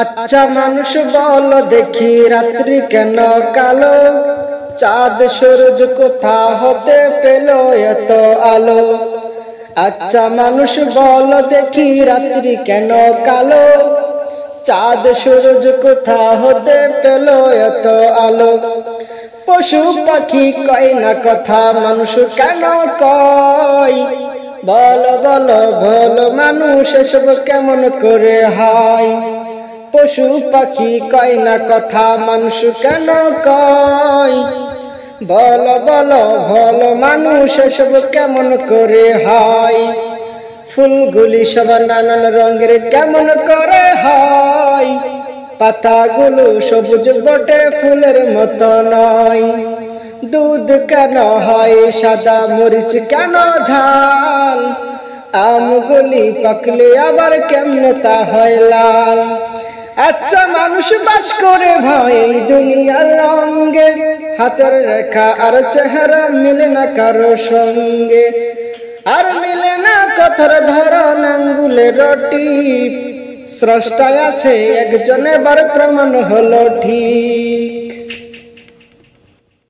আচ্ছা মানুষ বল দেখি রাত্রি কেন কালো, চাঁদ সূরজ কোথা হতে পেল এত আলো। আচ্ছা মানুষ বল দেখি রাত্রি কেন কালো, চাঁদ সূরজ কোথা হতে পেল এত আলো। পশু পাখি কয় না কথা, মানুষ কেন কয়? বল বল বল মানুষ এসব কেমন করে হয়? পশু পাখি কয় না কথা, মানুষ কেন কয়? বল বল বল মানুষ এসব কেমন করে হয়? ফুলগুলি সব নানান রঙের কেমন করে হয়? পাতাগুলো সবুজ বটে ফুলের মতো নয়। দুধ কেন হয় সাদা, মরিচ কেন ঝাল? আমগুলি পাকলে আবার কেমনে তা হয় লাল? আচ্ছা মানুষ বাস করে ভাই দুনিয়ার রঙে, হাতের রেখা আর চেহারা মিলে না কারো সঙ্গে, আর মিলে না কথার ধরন আঙ্গুলের টিপ। স্রষ্টা আছে একজন, এবার প্রমাণ হলো ঠিক।